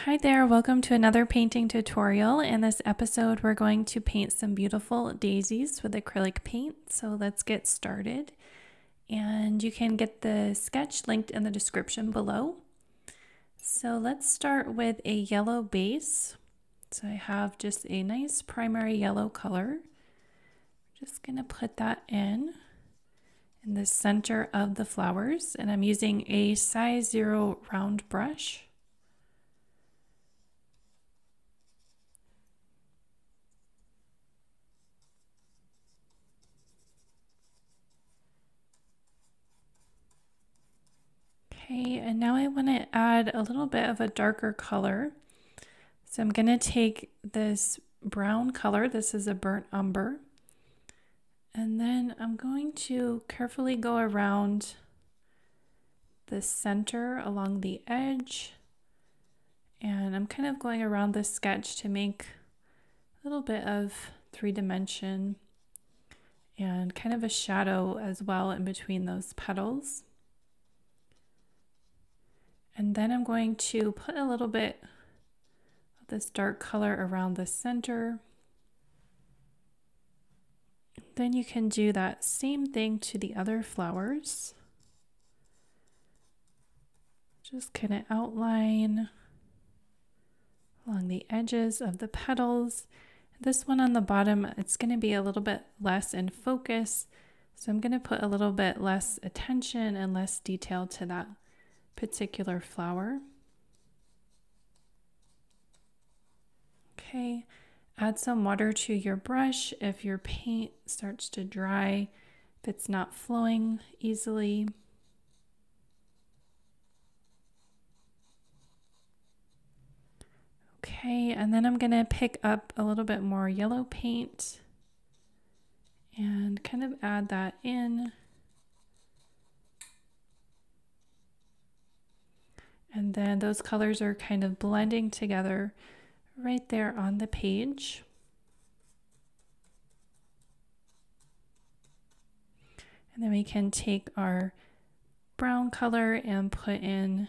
Hi there, welcome to another painting tutorial. In this episode, we're going to paint some beautiful daisies with acrylic paint. So let's get started. And you can get the sketch linked in the description below. So let's start with a yellow base. So I have just a nice primary yellow color. Just gonna put that in the center of the flowers. And I'm using a size 0 round brush. Okay, and now I want to add a little bit of a darker color. So I'm going to take this brown color, this is a burnt umber, and then I'm going to carefully go around the center along the edge, and I'm kind of going around the sketch to make a little bit of 3-dimension and kind of a shadow as well in between those petals. And then I'm going to put a little bit of this dark color around the center. Then you can do that same thing to the other flowers. Just kind of outline along the edges of the petals. This one on the bottom, it's going to be a little bit less in focus. So I'm going to put a little bit less attention and less detail to that particular flower. Okay, add some water to your brush if your paint starts to dry, if it's not flowing easily. Okay, and then I'm going to pick up a little bit more yellow paint and kind of add that in. And then those colors are kind of blending together right there on the page. And then we can take our brown color and put in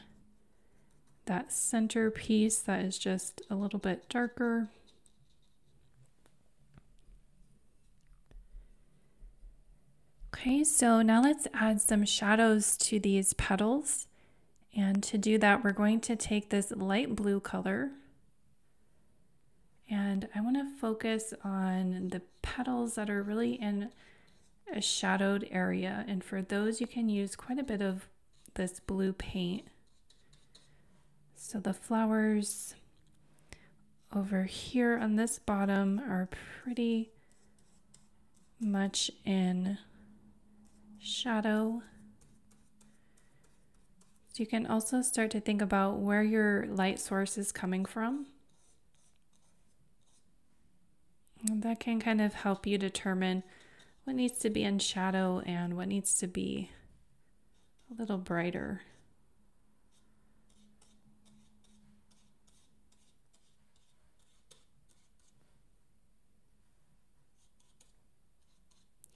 that center piece that is just a little bit darker. Okay, so now let's add some shadows to these petals. And to do that, we're going to take this light blue color and I want to focus on the petals that are really in a shadowed area. And for those, you can use quite a bit of this blue paint. So the flowers over here on this bottom are pretty much in shadow. So you can also start to think about where your light source is coming from. And that can kind of help you determine what needs to be in shadow and what needs to be a little brighter.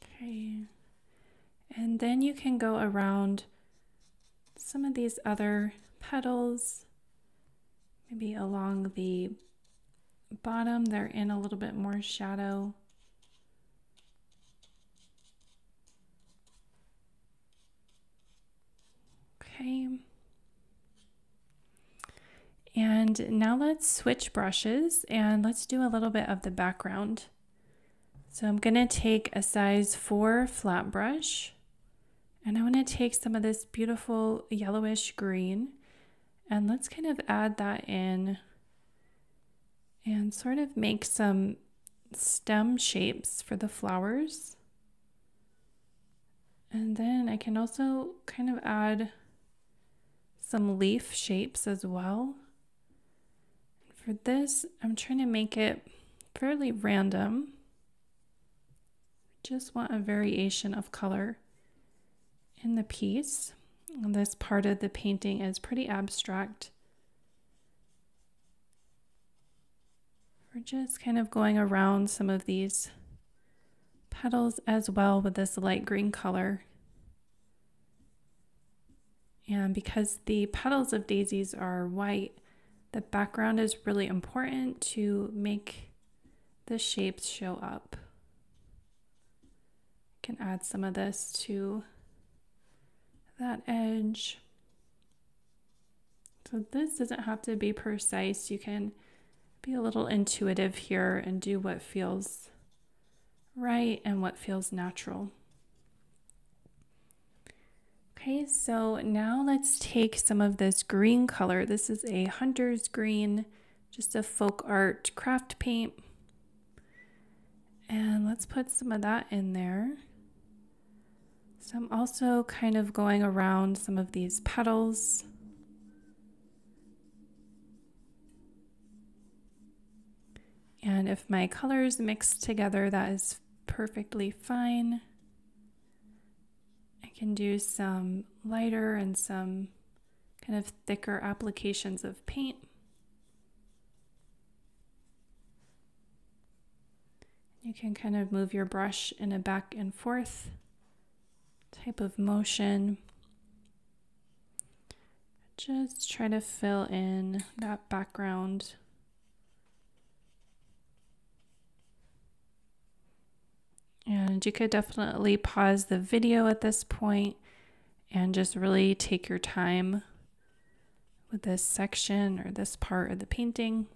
Okay. And then you can go around some of these other petals, maybe along the bottom, they're in a little bit more shadow. Okay. And now let's switch brushes and let's do a little bit of the background. So I'm going to take a size 4 flat brush. And I want to take some of this beautiful yellowish green and let's kind of add that in and sort of make some stem shapes for the flowers. And then I can also kind of add some leaf shapes as well. For this, I'm trying to make it fairly random. Just want a variation of color in the piece. And this part of the painting is pretty abstract. We're just kind of going around some of these petals as well with this light green color. And because the petals of daisies are white, The background is really important to make the shapes show up. I can add some of this to that edge. So this doesn't have to be precise. You can be a little intuitive here and do what feels right and what feels natural. Okay, so now let's take some of this green color. This is a Hunter's Green, just a folk art craft paint. And let's put some of that in there. So I'm also kind of going around some of these petals. And if my colors mix together, that is perfectly fine. I can do some lighter and some kind of thicker applications of paint. You can kind of move your brush in a back and forth type of motion. Just try to fill in that background. And you could definitely pause the video at this point and just really take your time with this section or this part of the painting.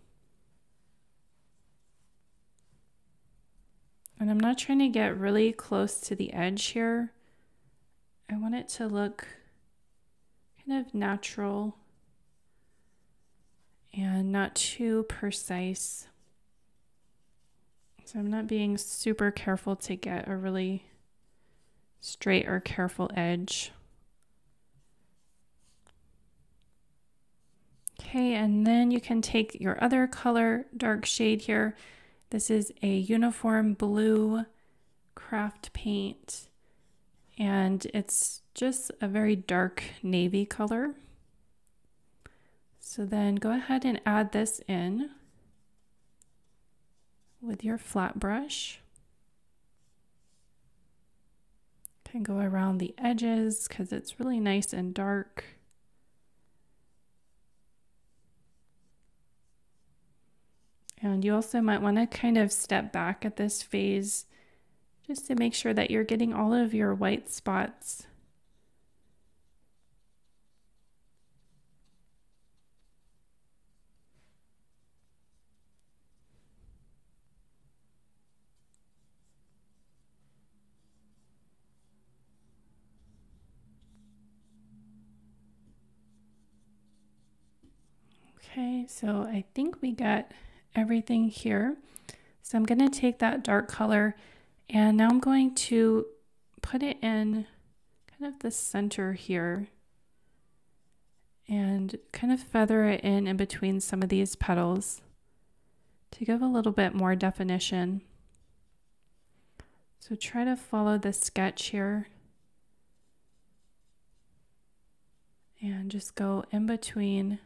And I'm not trying to get really close to the edge here. I want it to look kind of natural and not too precise. So I'm not being super careful to get a really straight or careful edge. Okay, and then you can take your other color, dark shade here. This is a uniform blue craft paint, and it's just a very dark navy color. So then go ahead and add this in with your flat brush. Can go around the edges because it's really nice and dark. And you also might want to kind of step back at this phase just to make sure that you're getting all of your white spots. Okay, so I think we got everything here. So I'm going to take that dark color and now I'm going to put it in kind of the center here and kind of feather it in between some of these petals to give a little bit more definition. So try to follow the sketch here and just go in between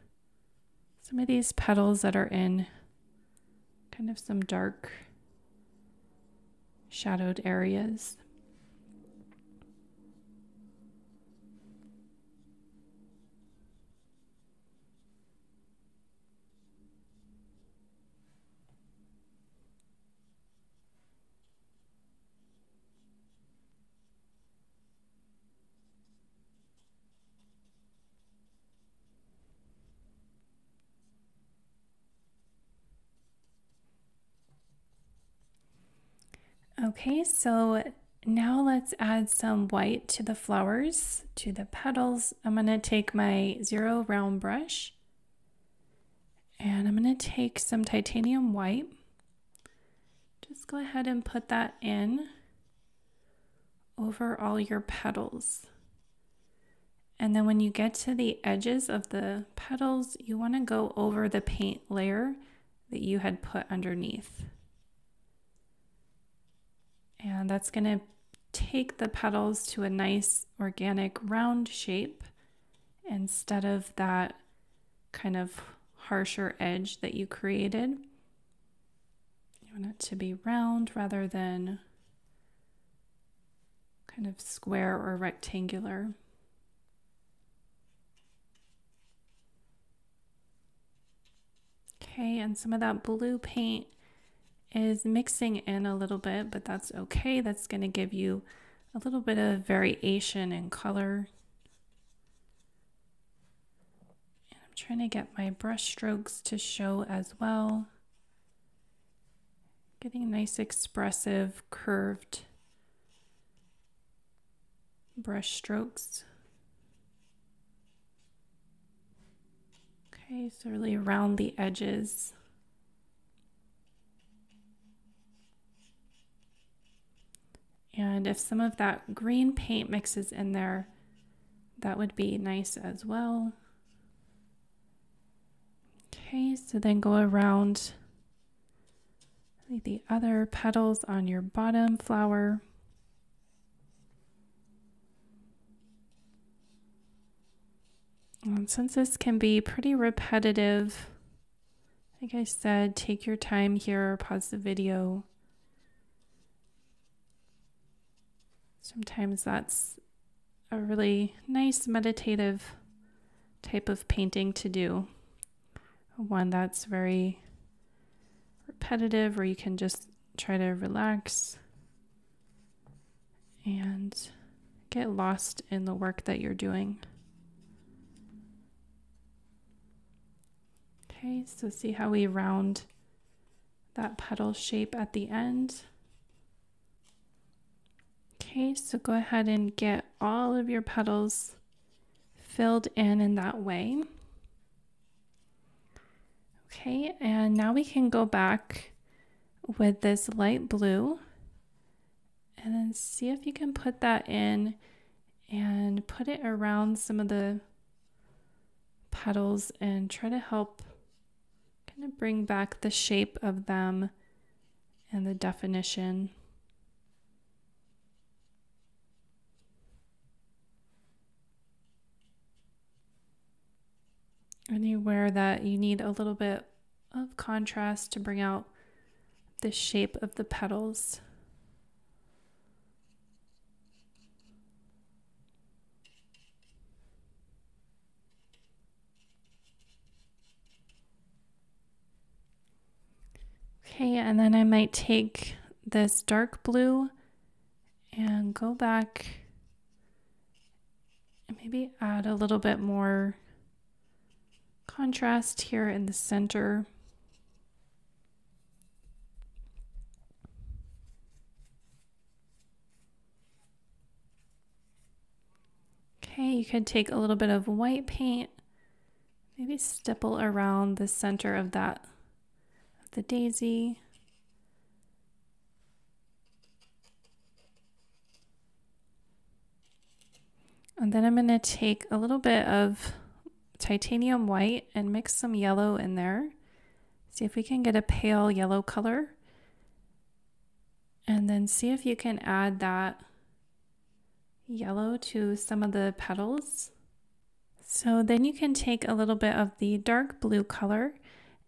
some of these petals that are in kind of some dark shadowed areas. Okay, so now let's add some white to the flowers, to the petals. I'm going to take my 0 round brush and I'm going to take some titanium white. Just go ahead and put that in over all your petals. And then when you get to the edges of the petals, you want to go over the paint layer that you had put underneath. And that's going to take the petals to a nice organic round shape instead of that kind of harsher edge that you created. You want it to be round rather than kind of square or rectangular. Okay, and some of that blue paint is mixing in a little bit, but that's okay. That's going to give you a little bit of variation in color. And I'm trying to get my brush strokes to show as well. Getting nice, expressive, curved brush strokes. Okay, so really around the edges. And if some of that green paint mixes in there, that would be nice as well. Okay, so then go around the other petals on your bottom flower. And since this can be pretty repetitive, like I said, take your time here, pause the video. Sometimes that's a really nice meditative type of painting to do. One that's very repetitive, where you can just try to relax and get lost in the work that you're doing. Okay, so see how we round that petal shape at the end. Okay, so go ahead and get all of your petals filled in that way. Okay, and now we can go back with this light blue and then see if you can put that in and put it around some of the petals and try to help kind of bring back the shape of them and the definition. Anywhere that you need a little bit of contrast to bring out the shape of the petals. Okay, and then I might take this dark blue and go back and maybe add a little bit more contrast here in the center. Okay, you could take a little bit of white paint, maybe stipple around the center of that, of the daisy. And then I'm going to take a little bit of titanium white and mix some yellow in there. See if we can get a pale yellow color. And then see if you can add that yellow to some of the petals. So then you can take a little bit of the dark blue color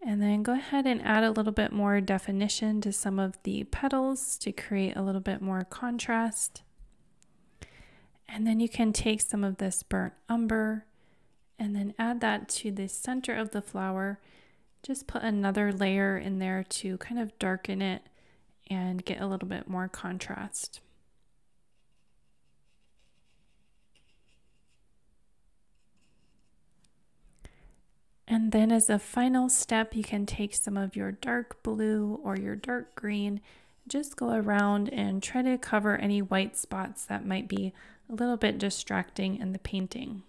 and then go ahead and add a little bit more definition to some of the petals to create a little bit more contrast. And then you can take some of this burnt umber and then add that to the center of the flower. Just put another layer in there to kind of darken it and get a little bit more contrast. And then as a final step, you can take some of your dark blue or your dark green, just go around and try to cover any white spots that might be a little bit distracting in the painting.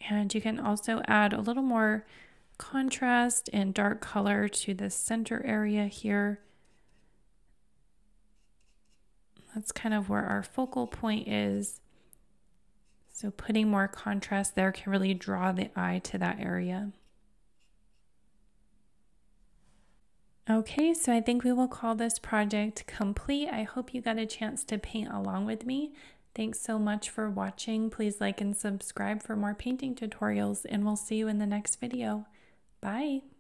And you can also add a little more contrast and dark color to the center area here. That's kind of where our focal point is. So putting more contrast there can really draw the eye to that area. Okay, so I think we will call this project complete. I hope you got a chance to paint along with me. Thanks so much for watching. Please like and subscribe for more painting tutorials, and we'll see you in the next video. Bye!